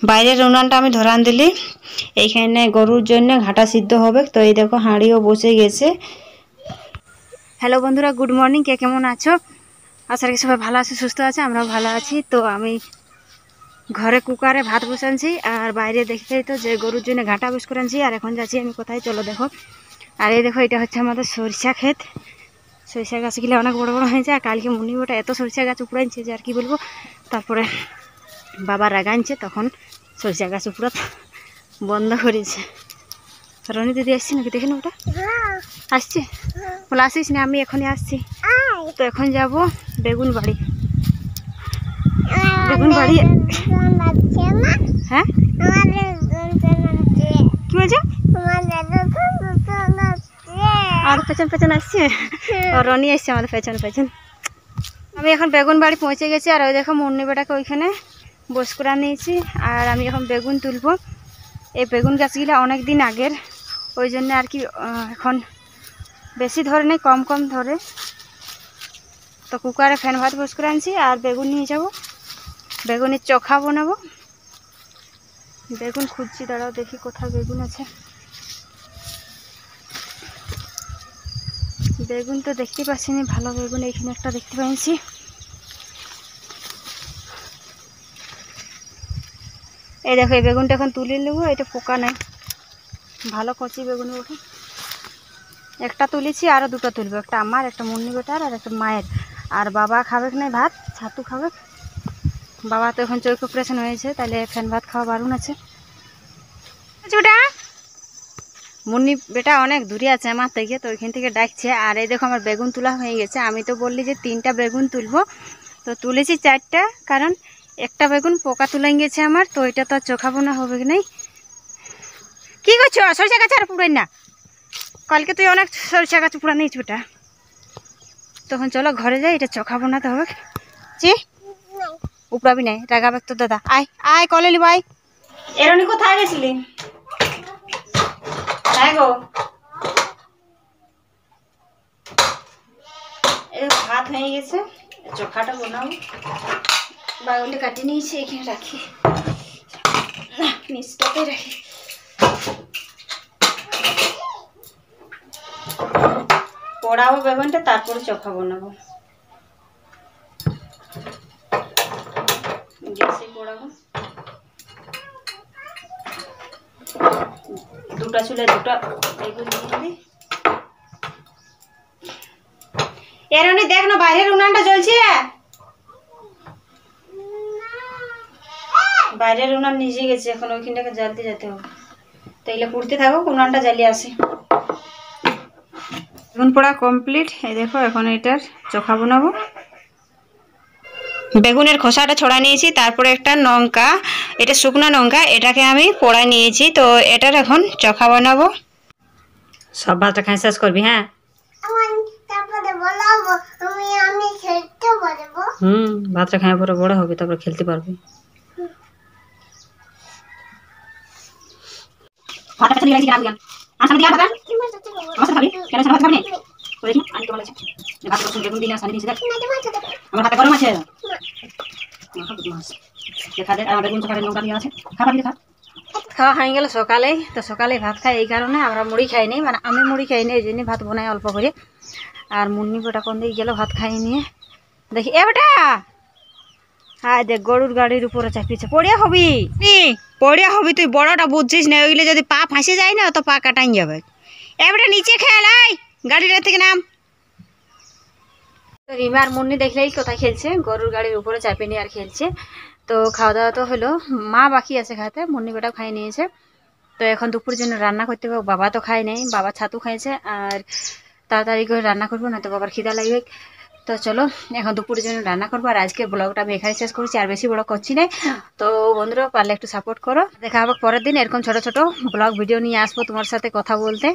বাইরের উনানটা আমি ধরান দিলি। এইখানে গরুর জন্য ঘাটা সিদ্ধ হবে। তো এই দেখো হাঁড়িও বসে গেছে। হ্যালো বন্ধুরা, গুড মর্নিং। কে কেমন আছো? আশা করি সবাই ভালো আছে, সুস্থ আছে। আমরাও ভালো আছি। তো আমি ঘরে কুকারে ভাত বসানছি আর বাইরে দেখেই তো যে গরুর জন্য ঘাটা বস করানছি। আর এখন যাচ্ছি আমি কোথায়, চলো দেখো। আর এই দেখো, এটা হচ্ছে আমাদের সরিষা ক্ষেত। সরিষা গাছগুলো অনেক বড় বড় হয়েছে। আর কালকে মুনিবটা এত সরিষা গাছ উপড়াইছে যে আর কি বলবো। তারপরে বাবা রাগানছে, তখন সরিষা গাছ উপড়া বন্ধ করেছে। রনি দিদি আসছে নাকি, দেখে না ওটা আসছে। বলে আসিস না, আমি এখনই আসছি। তো এখন যাব বেগুন বাড়ি। বেগুন বাড়ি, হ্যাঁ কি বলছো? আর পেছন পেছন আসছে, রনি আসছে আমাদের পেছন পেছন। আমি এখন বেগুন বাড়ি পৌঁছে গেছি। আর ওই দেখো মুন্নি বেটাকে ওইখানে বস করে নিয়েছি। আর আমি এখন বেগুন তুলবো। এই বেগুন গাছগুলো অনেক দিন আগের, ওই জন্য আর কি এখন বেশি ধরে নেই, কম কম ধরে। তো কুকারে ফ্যান ভাত বস করে আনছি আর বেগুন নিয়ে যাব। বেগুনের চোখা বানাবো। বেগুন খুঁজছি, দাঁড়াও দেখি কোথায় বেগুন আছে। বেগুন তো দেখতে পাচ্ছি না, ভালো বেগুন এইখানে একটা দেখতে পাইছি। এই দেখো, এই বেগুনটা এখন তুলে নেবো। এটা পোকা নেই, ভালো কচি বেগুন ওঠে। একটা তুলেছি, আরও দুটো তুলবো। একটা আমার, একটা মুন্নি বেটার, আর একটা মায়ের। আর বাবা খাবে না ভাত, ছাতু খাবে। বাবা তো এখন চোখ অপারেশন হয়েছে, তাহলে ফ্যান ভাত খাওয়া বারণ আছে। ওটা মুন্নি বেটা অনেক দূরে আছে আমার থেকে, তো ওইখান থেকে ডাকছে। আর এই দেখো আমার বেগুন তোলা হয়ে গেছে। আমি তো বললি যে 3টা বেগুন তুলবো, তো তুলেছি 4টা। কারণ একটা বেগুন পোকা তুলে গেছে আমার, তো ওইটা তো চোখা বোনা হবে কি নাই। কি করছো? সরিষা গাছ আর পুরাই না, কালকে তুই অনেক সরিষা গাছ পুরা নিয়েছি ওটা। তখন চলো ঘরে যাই, এটা চোখা বানাতে হবে। জি উপরাবি নাই, রাগাবে তো দাদা। আয় আয় কলে নিব, আয়। এরনি কোথায় গেছিলি? হ্যাঁ গো, এই ভাত হয়ে গেছে, চোখাটা বানাবো। বাগুনটা কাটিয়ে নিয়েছি, এখানে রাখি, নিচটাতে রাখি। পোড়াবো বেগুনটা, তারপরে চোখা বানাবো। গ্যাসে পোড়াবো। দুটা চুলে দুটা বেগুন দিয়ে দিই। এরনি দেখ না, বাইরের উনানটা জ্বলছে। বাইরের উনান নিচে গেছে, এখন ওইখানটাকে জ্বালতে যেতে হবে। তাইলে পুড়তে থাকো, উনানটা জ্বালিয়ে আসে। বেগুন পোড়া কমপ্লিট। এই দেখো, এখন এটার চোখা বানাবো। বেগুনের খোসাটা ছড়া নিয়েছি, তারপরে একটা লঙ্কা, এটা শুকনো লঙ্কা, এটাকে আমি পোড়া নিয়েছি। তো এটার এখন চোখা বানাবো। সব ভাতটা খাই শেষ করবি? হ্যাঁ, ভাতটা খাই পরে বড় হবে, তারপরে খেলতে পারবি। খাওয়া হয়ে গেল সকালেই। তো সকালে ভাত খাই এই কারণে, আমরা মুড়ি খাই নি, মানে আমি মুড়ি খাই নি, এই জন্য ভাত বানাই অল্প করে। আর মুন্নি বেটা কোন দিকে গেল ভাত খাই নিয়ে, দেখি এ বেটা, হ্যাঁ দেখ গরুর গাড়ির উপরে চাপিয়েছে। পড়িয়া হবি, পড়িয়া হবি, তুই বড়টা বুঝছিস না। ওইগুলো যদি পা ফাঁসে যায় না, তো পা কাটাই যাবে। এ বেটা নিচে খেল, আয় গাড়িটা থেকে নাম। রিমা আর মুন্নি দেখলেই কোথায় খেলছে, গরুর গাড়ির উপরে চাপিয়ে নিয়ে আর খেলছে। তো খাওয়া দাওয়া তো হলো, মা বাকি আছে খাতে, মুন্নি বেটাও খাই নিয়েছে। তো এখন দুপুরের জন্য রান্না করতে হবে। বাবা তো খায় নাই, বাবা ছাতু খাইছে। আর তাড়াতাড়ি করে রান্না করবো, না তো বাবার খিদা লাগবে। তো চলো এখন দুপুরের জন্য রান্না করবো। আর আজকে ব্লগটা আমি এখানে শেষ করছি, আর বেশি বড় করছি না। তো বন্ধুরা পারলে একটু সাপোর্ট করো। দেখা হবে পরের দিন, এরকম ছোট ছোট ব্লগ ভিডিও নিয়ে আসবো তোমার সাথে কথা বলতে।